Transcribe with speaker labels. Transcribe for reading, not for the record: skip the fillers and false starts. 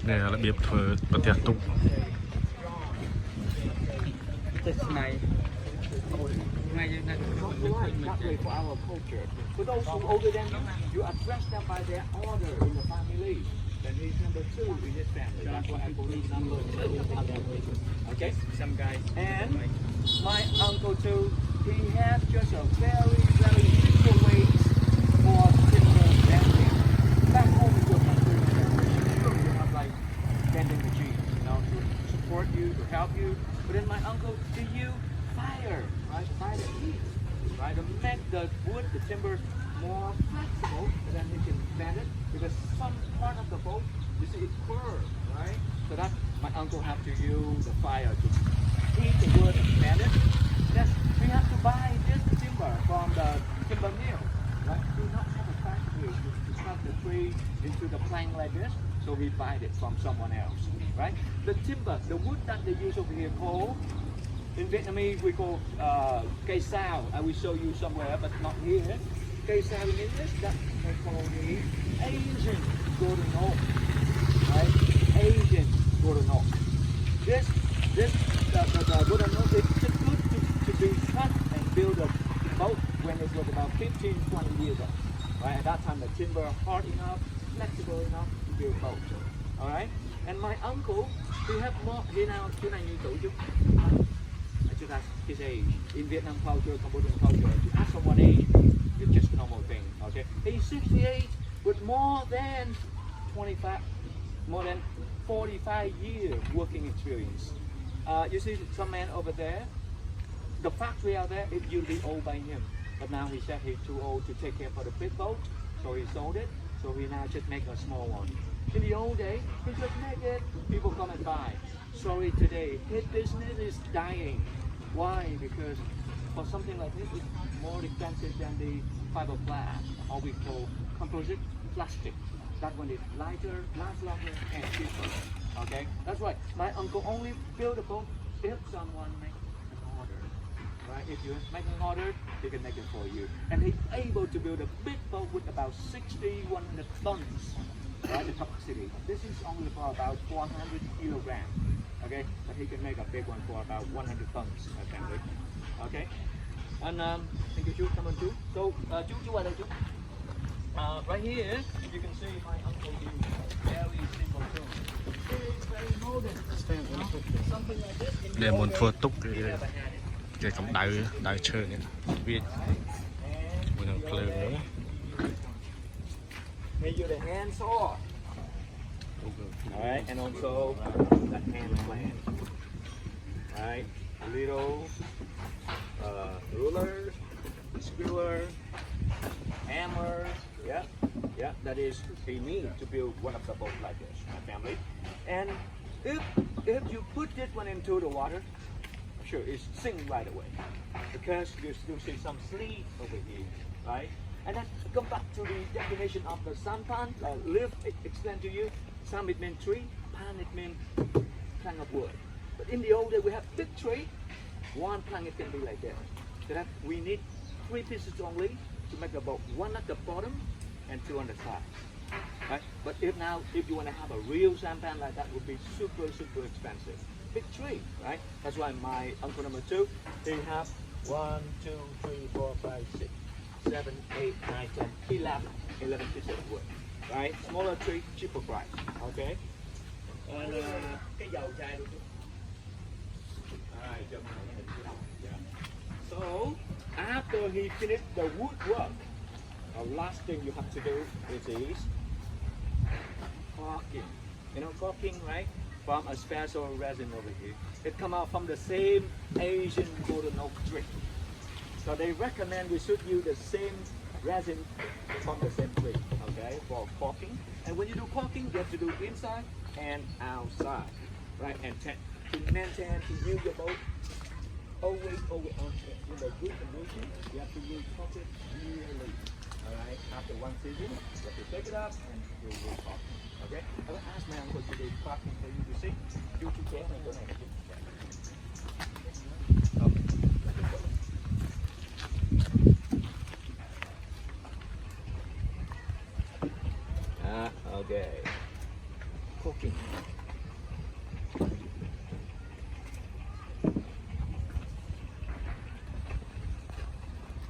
Speaker 1: nè là biệp phở bát tiệc tục.
Speaker 2: For those who older than you address them by their order in the family. Then he's number 2 in his family. That's why I call him number 2. Okay? Some guys. And my uncle too, he has just a very, very simple way for timber bending. Back home in your country, you have like bending machines, to support you, to help you. But then my uncle, to you, fire, right? Fire the heat, right? To make the wood, the timber more flexible, and then he can bend it because some part of the boat, you see, it's curved, right? So that my uncle have to use the fire to heat the wood and bend it. Then we have to buy this timber from the timber mill, right? We do not have a factory to cut the tree into the plank like this, so we buy it from someone else, right? The timber, the wood that they use over here called, in Vietnamese we call cây sao. I will show you somewhere, but not here. Cây sao in English, that they call the Asian golden oak, right? Asian golden oak. The golden oak is just good to be cut and build a boat when it was about 15, 20 years old, right? At that time the timber hard enough, flexible enough to build boats, all right? And my uncle, he have more, he now, cái này như tổ chức. Just ask his age. In Vietnam culture, Cambodian culture, to ask someone age, it's just a normal thing. Okay, he's 68 with more than 45 years working experience. You see some man over there. The factory out there is usually owned by him, but now he said he's too old to take care for the big boat, so he sold it. So he now just make a small one. In the old days, he just make it. People come and buy. Sorry, today his business is dying. Why? Because for something like this, it's more expensive than the fiberglass, or we call composite plastic. That one is lighter, lasts longer, and cheaper. Okay, that's right. My uncle only build a boat if someone makes an order. Right? If you make an order, he can make it for you. And he's able to build a big boat with about 100 tons. Right? The capacity. This is only for about 400 kilograms. Okay, but he can make a big one for about 100 tons. Okay, and thank you, come on, too. So, chú vào đây chú. Right here, you can see my uncle used very simple tools. Very modern. Something like this.
Speaker 1: Để muốn phượt tục cái cắm đáy chơi này, biết mình làm play nữa.
Speaker 2: Here you the hand saw. Alright, and also the hand plant. Alright, little rulers, skewer, hammers. Yeah, that is a need to build one of the boats like this, my family. And if you put this one into the water, sure, it sinks right away because you still see some sleep over here, right? And then come back to the definition of the sampan, live, explain to you. Sam it means tree, pan it means plank of wood. But in the old day we have big tree, one plank it can be like that. So that we need 3 pieces only to make a boat, 1 at the bottom and 2 on the side. Right? But if you want to have a real sampan like that, would be super expensive. Big tree, right? That's why my uncle number 2, they have 1, 2, 3, 4, 5, 6, 7, 8, 9, 10, 11 pieces of wood. Right? Smaller tree, cheaper price. Okay? And cái dầu chai luôn. Alright, so after he finished the woodwork, the last thing you have to do is caulking. You know caulking, right? From a special resin over here. It come out from the same Asian golden oak tree. So they recommend we should use the same resin from the same tree, okay, for caulking. And when you do caulking, you have to do inside and outside, right? And to maintain, to use your boat always in the good condition, you have to use caulking yearly, all right? After one season, you have to take it up and do your caulking, okay? I will ask my uncle to do caulking for you to see. Do what you can and go ahead. Okay. cooking.